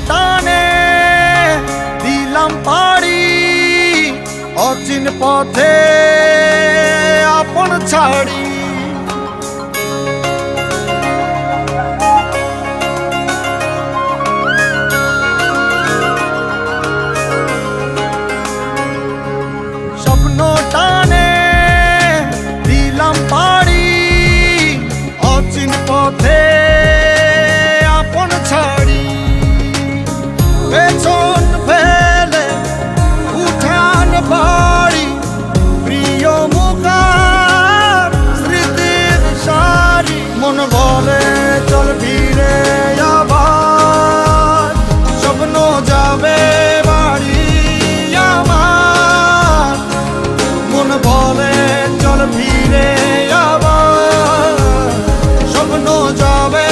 টানে দিলাম পাড়ি অচিন পথে আপন ছাড়ি। স্বপ্ন টানে দিলাম পাড়ি অচিন পথে আপন ছাড়ি। পেছন ফেলে উঠান বাড়ি প্রিয় মুখার স্মৃতির সারি। মন বলে চল ফিরে আবার স্বপ্ন যাবে বাড়ি আমার। মন বলে চল ফিরে আবার স্বপ্ন যাবে